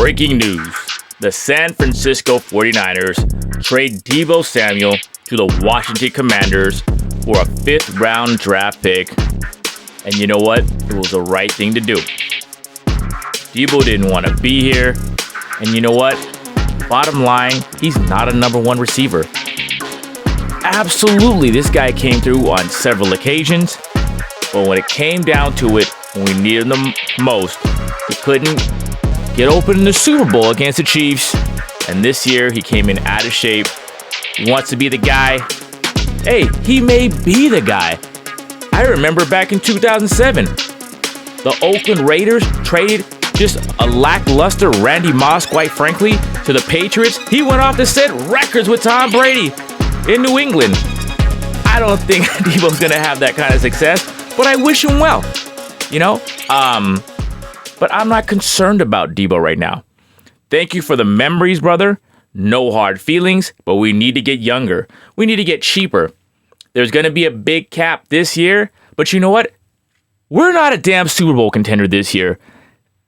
Breaking news. The San Francisco 49ers trade Deebo Samuel to the Washington Commanders for a 5th round draft pick. And you know what? It was the right thing to do. Deebo didn't want to be here. And you know what? Bottom line, he's not a number 1 receiver. Absolutely, this guy came through on several occasions. But when it came down to it, when we needed him most, he couldn't get open in the Super Bowl against the Chiefs. And this year, he came in out of shape. He wants to be the guy. Hey, he may be the guy. I remember back in 2007, the Oakland Raiders traded just a lackluster Randy Moss, quite frankly, to the Patriots. He went off to set records with Tom Brady in New England. I don't think Deebo's going to have that kind of success, but I wish him well, you know? But I'm not concerned about Deebo right now. Thank you for the memories, brother. No hard feelings, but we need to get younger. We need to get cheaper. There's going to be a big cap this year, but you know what? We're not a damn Super Bowl contender this year,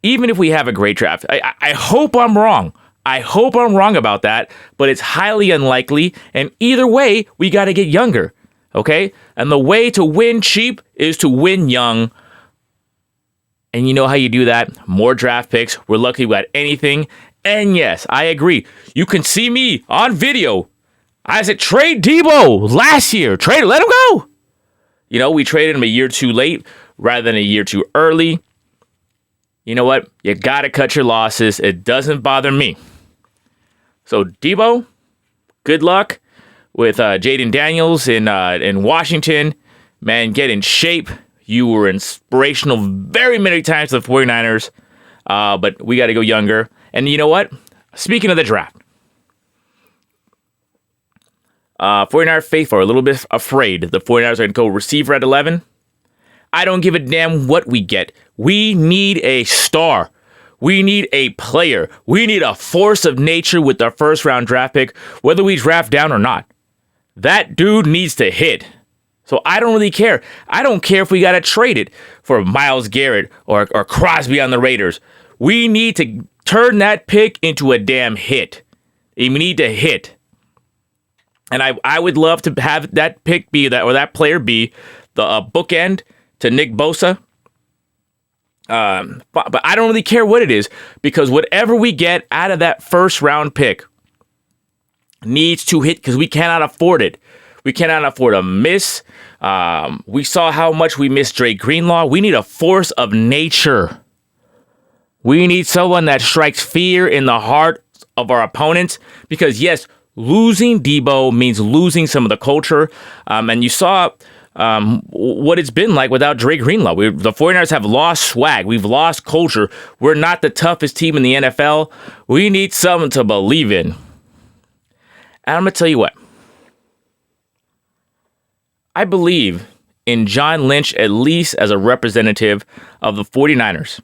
even if we have a great draft. I hope I'm wrong. I hope I'm wrong about that, but it's highly unlikely, and either way, we got to get younger, okay? And the way to win cheap is to win young. And you know how you do that? More draft picks. We're lucky we got anything. And yes, I agree. You can see me on video. I said, trade Deebo last year. Trade, let him go. You know, we traded him a year too late rather than a year too early. You know what? You got to cut your losses. It doesn't bother me. So, Deebo, good luck with Jaden Daniels in Washington. Man, get in shape. You were inspirational very many times to the 49ers, but we got to go younger. And you know what? Speaking of the draft, 49er faithful are a little bit afraid the 49ers are going to go receiver at 11. I don't give a damn what we get. We need a star. We need a player. We need a force of nature with our first round draft pick, whether we draft down or not. That dude needs to hit. So I don't really care. I don't care if we got to trade it for Myles Garrett or Crosby on the Raiders. We need to turn that pick into a damn hit. We need to hit. And I would love to have that pick be that, or that player be the bookend to Nick Bosa. But I don't really care what it is, because whatever we get out of that first round pick needs to hit, because we cannot afford it. We cannot afford a miss. We saw how much we missed Dre Greenlaw. We need a force of nature. We need someone that strikes fear in the heart of our opponents, because yes, losing Deebo means losing some of the culture. And you saw what it's been like without Dre Greenlaw. The 49ers have lost swag. We've lost culture. We're not the toughest team in the NFL. We need someone to believe in. And I'm going to tell you what. I believe in John Lynch, at least as a representative of the 49ers.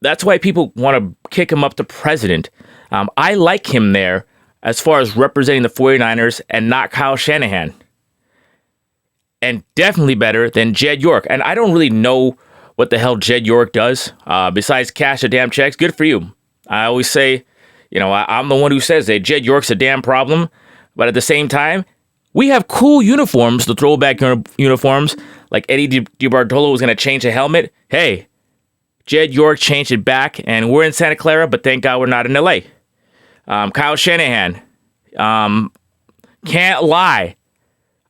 That's why people want to kick him up to president. I like him there as far as representing the 49ers and not Kyle Shanahan. And definitely better than Jed York. And I don't really know what the hell Jed York does besides cash the damn checks. Good for you. I always say, you know, I'm the one who says that Jed York's a damn problem. But at the same time, we have cool uniforms, the throwback uniforms, like Eddie DiBartolo was going to change a helmet. Hey, Jed York changed it back, and we're in Santa Clara, but thank God we're not in L.A. Kyle Shanahan, can't lie.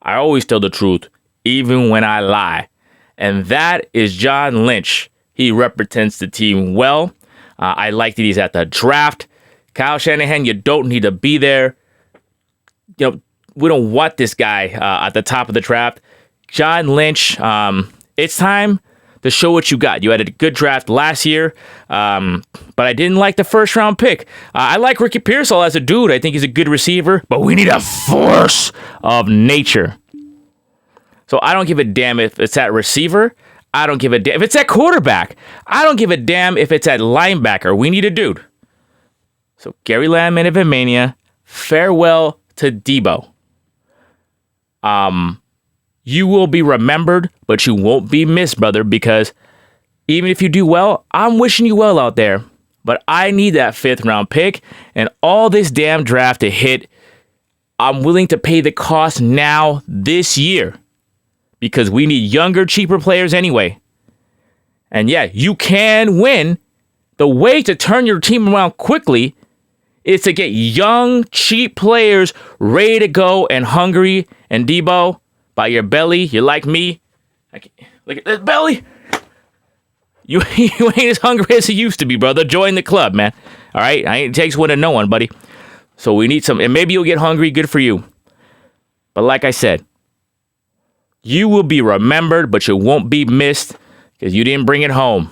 I always tell the truth, even when I lie. And that is John Lynch. He represents the team well. I like that he's at the draft. Kyle Shanahan, you don't need to be there. You know, we don't want this guy at the top of the draft. John Lynch, it's time to show what you got. You had a good draft last year, but I didn't like the first round pick. I like Ricky Pearsall as a dude. I think he's a good receiver, but we need a force of nature. So I don't give a damn if it's at receiver. I don't give a damn if it's at quarterback. I don't give a damn if it's at linebacker. We need a dude. So Gary Lamm and Mania, farewell to Deebo. You will be remembered, but you won't be missed, brother, because even if you do well, I'm wishing you well out there. But I need that 5th round pick, and all this damn draft to hit. I'm willing to pay the cost now this year because we need younger, cheaper players anyway. And yeah, you can win. The way to turn your team around quickly is to get young, cheap players ready to go and hungry. And Debo, by your belly, you're like me. Look at this belly. You ain't as hungry as you used to be, brother. Join the club, man. All right? It takes one to know one, buddy. So we need some, and maybe you'll get hungry. Good for you. But like I said, you will be remembered, but you won't be missed because you didn't bring it home.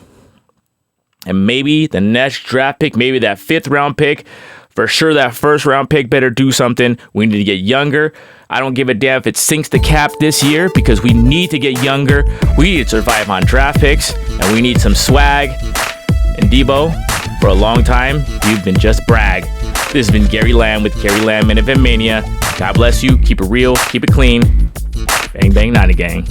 And maybe the next draft pick, maybe that 5th round pick, for sure that 1st round pick better do something. We need to get younger. I don't give a damn if it sinks the cap this year because we need to get younger. We need to survive on draft picks, and we need some swag. And Debo, for a long time, you've been just brag. This has been Gary Lamm with Gary Lamm and Mania. God bless you. Keep it real. Keep it clean. Bang, bang, 90 gang.